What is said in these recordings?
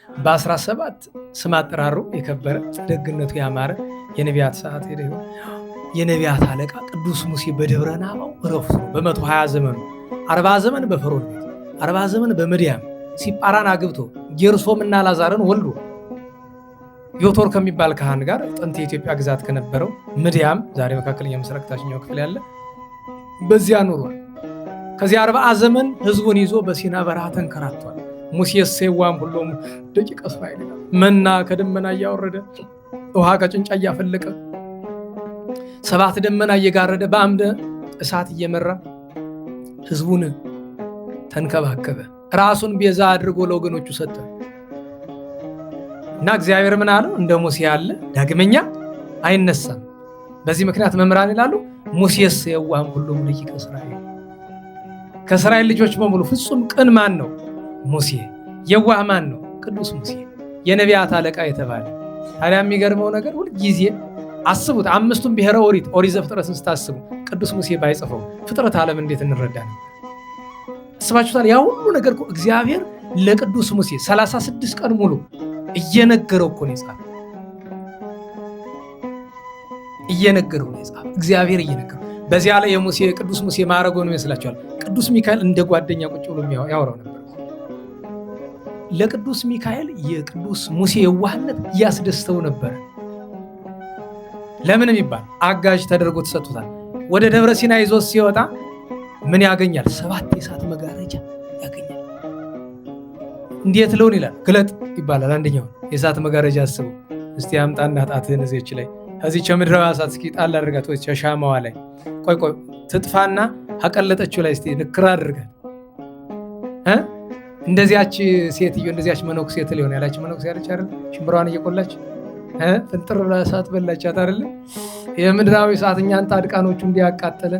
በ17 ስም አጠራሩ የከበረ ደግነቱ ያማረ የነቢያት ሰዓት ሄደ ይሆን የነቢያት አለቃ ቅዱስ ሙሴ በደብረ ናባው ረፍቶ በ120 ዘመኑ 40 ዘመን በፈርዖን ቤት 40 ዘመን በምድያም ሲጳራን አግብቶ ጌርሶምና አልዓዛርን ወልዶ ዮቶር ከሚባል ካህን ጋር ጥንት የኢትዮጵያ ግዛት ከነበረው ምድያም ዛሬ መካከለኛው ምስራቅ ታችኛው ክፍል ያለ በዚያ ኖሯል። ከዚያ 40 ዘመን ህዝቡን ይዞ በሲና በረሃ ተንከራቷል። ሙሴ ሰይዋም ሁሉም ደቂቀ እስራኤል መና ከደመና እያወረደ ውሃ ከጭንጫ እያፈለቀ 7 ደመና እየጋረደ በአምደ እሳት እየመራ ህዝቡን ተንከባከበ። ራሱን ቤዛ አድርጎ ለወገኖቹ ሰጠ እና እግዚአብሔር ምን አለው? እንደ ሙሴ ያለ ዳግመኛ አይነሳም። በዚህ ምክንያት መምህራን ይላሉ ሙሴስ ሰይዋም ሁሉም ደቂቀ እስራኤል ከእስራኤል ልጆች በሙሉ ፍጹም ቅን ማን ነው? ሙሴ። የዋህ ማን ነው? ቅዱስ ሙሴ፣ የነቢያት አለቃ የተባለ። ታዲያ የሚገርመው ነገር ሁልጊዜ አስቡት፣ 5ቱም ብሔረ ኦሪት ዘፍጥረትን ስታስቡ ቅዱስ ሙሴ ባይጽፈው ፍጥረት ዓለም እንዴት እንረዳ ነበር? አስባችሁታል? ያ ሁሉ ነገር እኮ እግዚአብሔር ለቅዱስ ሙሴ 36 ቀን ሙሉ እየነገረው እኮ ነው የጻፈው። እየነገረው ነው የጻፈው እግዚአብሔር እየነገረው። በዚያ ላይ የሙሴ ቅዱስ ሙሴ ማዕረጉ ነው ይመስላችኋል? ቅዱስ ሚካኤል እንደ ጓደኛ ቁጭ ብሎ ያወራው ነበር። ለቅዱስ ሚካኤል የቅዱስ ሙሴ የዋህነት እያስደስተው ነበር። ለምን የሚባል አጋዥ ተደርጎ ተሰጥቶታል። ወደ ደብረ ሲና ይዞ ሲወጣ ምን ያገኛል? 7 የእሳት መጋረጃ ያገኛል። እንዴት ለውን ይላል? ግለጥ ይባላል። አንደኛው የእሳት መጋረጃ አስቡ እስቲ አምጣና ጣትህን እዚች ላይ እዚች ምድራዊ እሳት እስኪ ጣል አድርጋት፣ ወይ ሻማዋ ላይ ቆይ ትጥፋና አቀለጠችው ላይ እስቲ ንክራ አድርጋት። እንደዚያች ሴትዮ እንደዚያች መነኩሴ ሴት ሊሆን ያላች መነኩሴ ያለች አይደል? ሽምብራዋን እየቆላች ፍንጥር ብላ እሳት በላቻት አይደል? የምድራዊ እሳት እኛን ጻድቃኖቹ እንዲያቃጠለ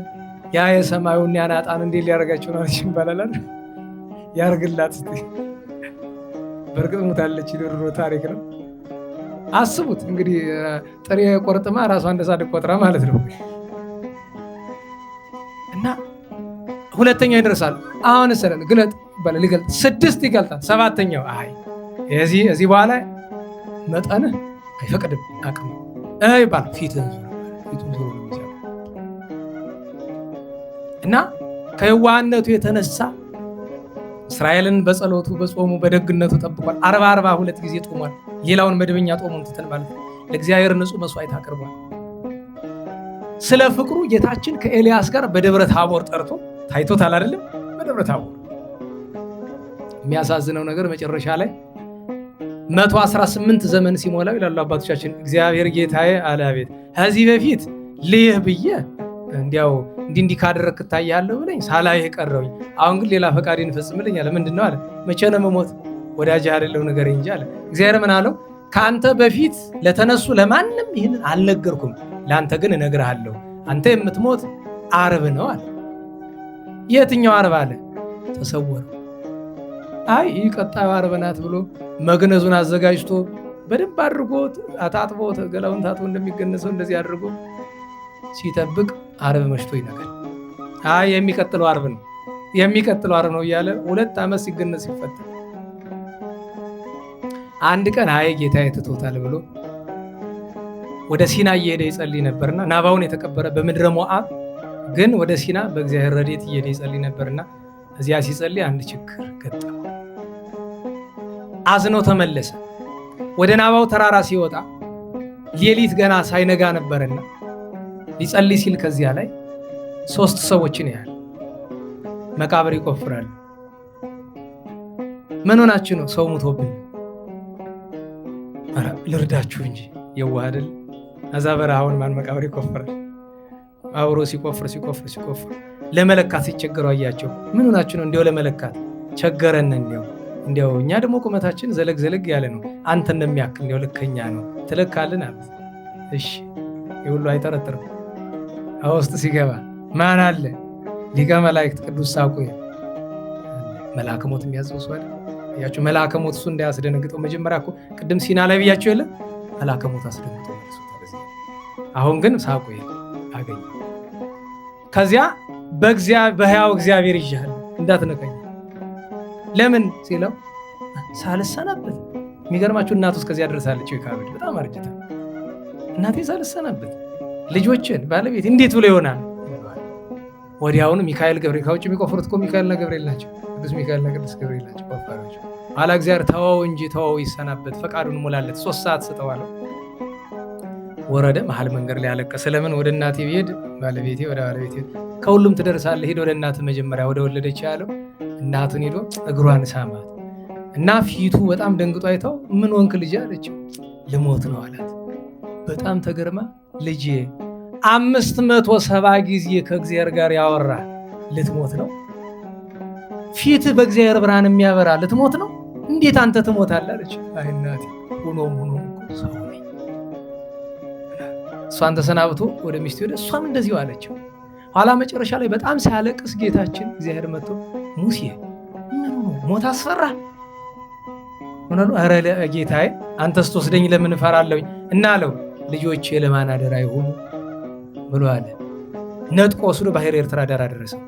ያ የሰማዩን ያናጣን እንዴ ሊያረጋቸው ነው ይባላል። ያርግላት እስቲ። በርግጥ ሞታለች፣ ድሮ ታሪክ ነው። አስቡት እንግዲህ ጥሬ ቆርጥማ ራሷ እንደሳድቅ ቆጥራ ማለት ነው። እና ሁለተኛው ይደርሳል። አሁን ሰለን ግለጥ ይባላል። ሊገልጥ 6 ይገልጣል። 7ኛው አይ እዚህ በኋላ መጠንህ አይፈቅድም አቅም ይባላል። ፊቱን ዞሮ እና ከየዋህነቱ የተነሳ እስራኤልን በጸሎቱ በጾሙ በደግነቱ ጠብቋል። 42 ጊዜ ጦሟል። ሌላውን መደበኛ ጦሙን ትተን ማለት ነው። ለእግዚአብሔር ንጹሕ መስዋዕት አቅርቧል። ስለ ፍቅሩ ጌታችን ከኤልያስ ጋር በደብረ ታቦር ጠርቶ ታይቶታል አይደለም? በደብረ ታቦር የሚያሳዝነው ነገር መጨረሻ ላይ 118 ዘመን ሲሞላው ይላሉ አባቶቻችን እግዚአብሔር ጌታዬ አለ አቤት ከዚህ በፊት ልይህ ብዬ እንዲያው እንዲህ ካደረክ ታያለህ ብለኝ ሳላይህ ቀረውኝ። አሁን ግን ሌላ ፈቃዴን ፈጽምልኝ አለ። ምንድነው አለ? መቼ ነው መሞት? ወዳጅ አይደለው ነገር እንጂ አለ። እግዚአብሔር ምን አለው? ካንተ በፊት ለተነሱ ለማንም ይህንን አልነገርኩም፣ ለአንተ ግን እነግርሃለሁ። አንተ የምትሞት ዓርብ ነው አለ። የትኛው ዓርብ አለ? ተሰወረ። አይ ይህ ቀጣዩ ዓርብ ናት ብሎ መግነዙን አዘጋጅቶ በደንብ አድርጎ አታጥቦ ገላውን ታጥቦ እንደሚገነዘው እንደዚህ አድርጎ ሲጠብቅ ዓርብ መሽቶ ይነጋል። አይ የሚቀጥለው ዓርብ ነው እያለ 2 ዓመት ሲገነዝ ሲፈታ አንድ ቀን አይ ጌታዬ ትቶታል ብሎ ወደ ሲና እየሄደ ይጸልይ ነበርና ናባውን የተቀበረ በምድረ ሞዓብ ግን ወደ ሲና በእግዚአብሔር ረድኤት እየሄደ ይጸልይ ነበርና እዚያ ሲጸልይ አንድ ችግር ገጠመው። አዝኖ ተመለሰ። ወደ ናባው ተራራ ሲወጣ ሌሊት ገና ሳይነጋ ነበርና ሊጸልይ ሲል ከዚያ ላይ 3 ሰዎችን ያህል መቃብር ይቆፍራሉ። ምን ሆናችሁ ነው? ሰው ሙቶብን። ኧረ ልርዳችሁ እንጂ የዋህ አይደል? እዛ በረሃውን ማን መቃብር ይቆፍራል? አብሮ ሲቆፍር ለመለካት ሲቸገሩ አያቸው። ምን ሆናችሁ ነው? እንዲያው ለመለካት ቸገረን። እንዲያው እኛ ደግሞ ቁመታችን ዘለግ ያለ ነው፣ አንተ እንደሚያክል እንዲያው ልከኛ ነው ትለካልን አሉት። እሺ ይሁሉ አይጠረጥርም። ውስጥ ሲገባ ማን አለ? ሊቀ መላእክት ቅዱስ ሳቁኤል። መልአከ ሞት የሚያዘው ሰው አይደል? ያችሁ መልአከ ሞት እሱ እንዳያስደነግጠው መጀመሪያ እኮ ቅድም ሲና ላይ ብያቸው የለ መልአከ ሞት አስደንግጠው። አሁን ግን ሳቁኤል አገኘ። ከዚያ በሕያው እግዚአብሔር ይዤሃለሁ እንዳትነቀኝ። ለምን ሲለው ሳልሰናበት የሚገርማችሁ እናቱ እስከዚያ ደርሳለች። የካበድ በጣም አርጅታ እናቴ ሳልሰናበት ልጆችን ባለቤት እንዴት ብሎ ይሆናል? ወዲያውኑ ሚካኤል ገብርኤል ከውጭ የሚቆፍሩት እኮ ሚካኤልና ገብርኤል ናቸው። ቅዱስ ሚካኤልና ቅዱስ ገብርኤል ናቸው ቆፋሪዎች። ኋላ እግዚአብሔር ተወው እንጂ ተወው ይሰናበት፣ ፈቃዱን ሞላለት፣ 3 ሰዓት ስጠው አለው። ወረደ። መሀል መንገድ ላይ አለቀሰ። ለምን ወደ እናቴ ብሄድ ባለቤቴ ወደ ባለቤቴ ከሁሉም ትደርሳለህ፣ ሄድ ወደ እናት መጀመሪያ ወደ ወለደች ያለው። እናቱን ሄዶ እግሯን ሳማት እና ፊቱ በጣም ደንግጦ አይተው ምን ወንክ ልጅ አለችው። ልሞት ነው አላት። በጣም ተገርማ ልጄ 570 ጊዜ ከእግዚአብሔር ጋር ያወራ ልትሞት ነው? ፊት በእግዚአብሔር ብርሃን የሚያበራ ልትሞት ነው? እንዴት አንተ ትሞታለህ አለች። አይ እናቴ ሆኖም ሰው ነኝ። እሷን ተሰናብቶ ወደ ሚስቱ ሄደ። እሷም እንደዚሁ አለችው። ኋላ መጨረሻ ላይ በጣም ሲያለቅስ ጌታችን እግዚአብሔር መጥቶ ሙሴ ምን ነው ሞት አስፈራ? ምን ነው? ኧረ ጌታዬ አንተስ ትወስደኝ ለምን እፈራለሁኝ? እና አለው ልጆቼ ለማን አደራ ይሆኑ ብሎ አለ። ነጥቆ ወስዶ ባህር ኤርትራ ዳር አደረሰው።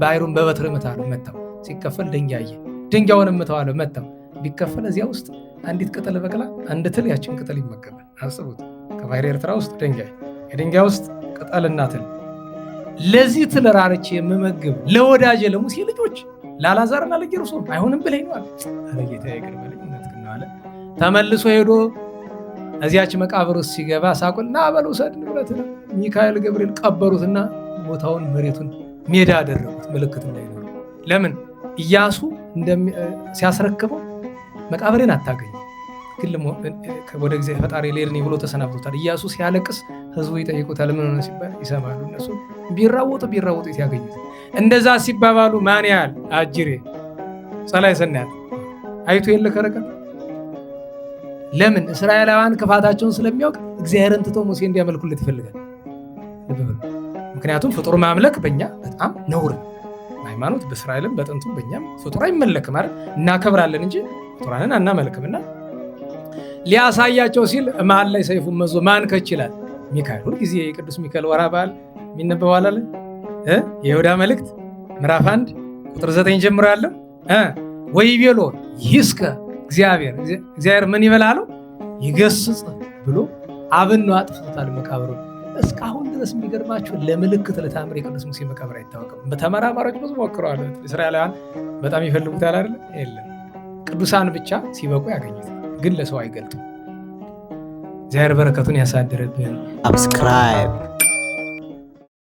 ባህሩን በበትር መታው። ሲከፈል ድንጋዩን መታው መታው። ቢከፈል እዚያ ውስጥ አንዲት ቅጠል በቅላ አንድ ትል ያችን ቅጠል ይመገባል። አስቡት። ከባህር ኤርትራ ውስጥ የድንጋይ ውስጥ ቅጠልና ትል። ለዚህ ትል ራርቼ የምመግብ ለወዳጄ ለሙሴ ልጆች ለአልዓዛርና ለጌርሶም አይሆንም ብለኝ ነው አለ። አረ ጌታዬ ይቅር በለኝ እውነትህን ነው አለ። ተመልሶ ሄዶ እዚያች መቃብር ውስጥ ሲገባ ሳቁልና በለው ሰድ ንብረት ሚካኤል ገብርኤል ቀበሩትና ቦታውን መሬቱን ሜዳ አደረጉት፣ ምልክት እንዳይኖር። ለምን? ኢያሱ ሲያስረክበው መቃብሬን አታገኝ ግን ወደ እግዚአብሔር ፈጣሪ ሌልኔ ብሎ ተሰናብቶታል። ኢያሱ ሲያለቅስ ህዝቡ ይጠይቁታል፣ ምን ሆነ ሲባል ይሰማሉ። እነሱ ቢራወጡ ያገኙት። እንደዛ ሲባባሉ ማን ያህል አጅሬ ጸላይ ሰናያት አይቶ የለ ከረቀት። ለምን? እስራኤላውያን ክፋታቸውን ስለሚያውቅ እግዚአብሔርን ትቶ ሙሴ እንዲያመልኩለት ይፈልጋል። ምክንያቱም ፍጡር ማምለክ በእኛ በጣም ነውር ነው። ሃይማኖት በእስራኤልም በጥንቱም በእኛም ፍጡር አይመለክም አይደል? እናከብራለን እንጂ ፍጡራንን አናመልክምና ሊያሳያቸው ሲል መሀል ላይ ሰይፉን መዞ ማን ከች ይላል? ሚካኤል። ሁልጊዜ የቅዱስ ሚካኤል ወርኃ በዓል የሚነበበው አለ የይሁዳ መልእክት ምዕራፍ 1 ቁጥር 9 ጀምሮ ያለው ወይቤሎ ይስከ እግዚአብሔር ምን ይበላለው? ይገስጽ ብሎ አብን ነው አጥፍቶታል መቃብሩን። እስካሁን ድረስ የሚገርማችሁ ለምልክት ለታምር የቅዱስ ሙሴ መቃብር አይታወቅም። በተመራማሪዎች ብዙ ሞክረዋል። እስራኤላውያን በጣም ይፈልጉታል አይደል? የለም ቅዱሳን ብቻ ሲበቁ ያገኙት፣ ግን ለሰው አይገልጥም። እግዚአብሔር በረከቱን ያሳድርብን። ሰብስክራይብ